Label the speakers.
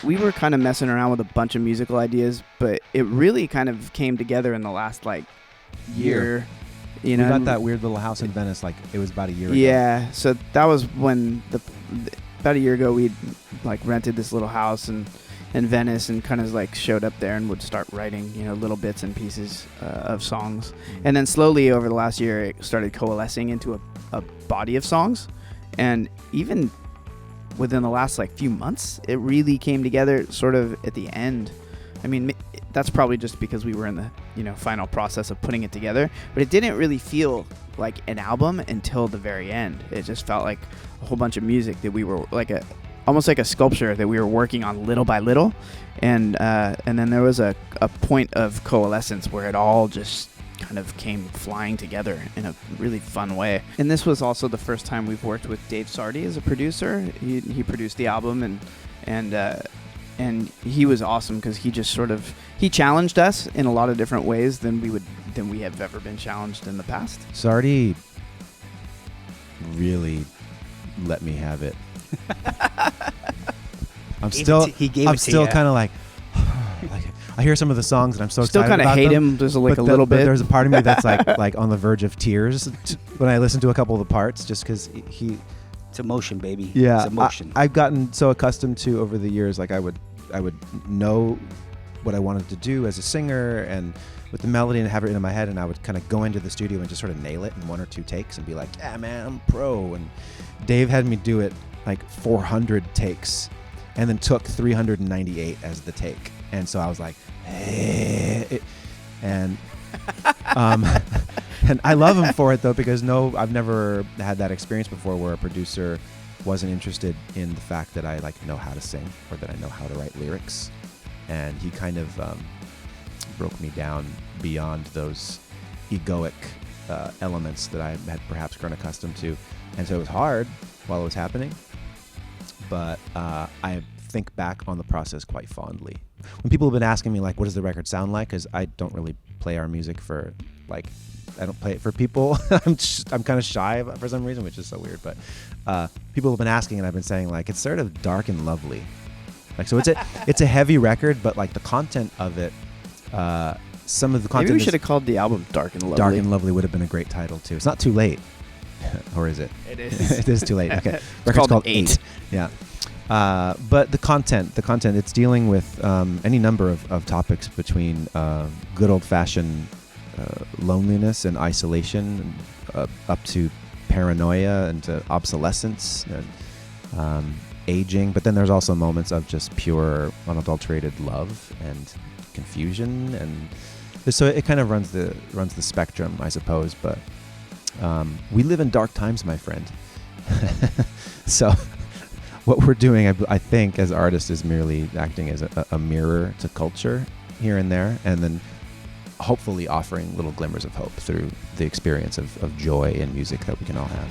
Speaker 1: we were kind of messing around with a bunch of musical ideas, but it really kind of came together in the last like year. You know,
Speaker 2: we got that weird little house in Venice. Like it was about a year ago.
Speaker 1: Yeah, so that was when about a year ago we like rented this little house in Venice and kind of like showed up there and would start writing, you know, little bits and pieces of songs. And then slowly over the last year it started coalescing into a body of songs. And even within the last like few months, it really came together sort of at the end. I mean, that's probably just because we were in the, you know, final process of putting it together, but it didn't really feel like an album until the very end. It just felt like a whole bunch of music that we were like almost like a sculpture that we were working on little by little. And then there was a point of coalescence where it all just kind of came flying together in a really fun way. And this was also the first time we've worked with Dave Sardy as a producer. He produced the album and he was awesome because he just sort of he challenged us in a lot of different ways than we have ever been challenged in the past.
Speaker 2: Sardy really let me have it. I'm still kind of like I hear some of the songs and I'm so excited
Speaker 1: still kind of hate him just like a little bit.
Speaker 2: But there's a part of me that's like on the verge of tears when I listen to a couple of the parts, just because
Speaker 3: it's emotion, baby.
Speaker 2: Yeah,
Speaker 3: it's emotion.
Speaker 2: I've gotten so accustomed to over the years, like I would know what I wanted to do as a singer and with the melody and have it in my head, and I would kind of go into the studio and just sort of nail it in one or two takes and be like, yeah, man, I'm pro. And Dave had me do it like 400 takes and then took 398 as the take. And so I was like, hey. And and I love him for it though, because I've never had that experience before where a producer wasn't interested in the fact that I like know how to sing or that I know how to write lyrics. And he kind of broke me down beyond those egoic elements that I had perhaps grown accustomed to. And so it was hard while it was happening, but I think back on the process quite fondly. When people have been asking me like, what does the record sound like? Because I don't really play our music for like, I don't play it for people. I'm kind of shy for some reason, which is so weird. But people have been asking, and I've been saying like, it's sort of dark and lovely. Like, so it's a heavy record, but like the content of it, some of the content.
Speaker 1: Maybe we should have called the album Dark and Lovely.
Speaker 2: Dark and Lovely would have been a great title too. It's not too late, or is it?
Speaker 1: It is.
Speaker 2: It is too late. Okay,
Speaker 1: Record's called 8.
Speaker 2: Yeah. But the content, it's dealing with any number of topics between good old-fashioned loneliness and isolation, up to paranoia and to obsolescence and aging. But then there's also moments of just pure, unadulterated love and confusion, and so it kind of runs the spectrum, I suppose. But we live in dark times, my friend. So what we're doing, I think, as artists is merely acting as a mirror to culture here and there, and then hopefully offering little glimmers of hope through the experience of joy and music that we can all have.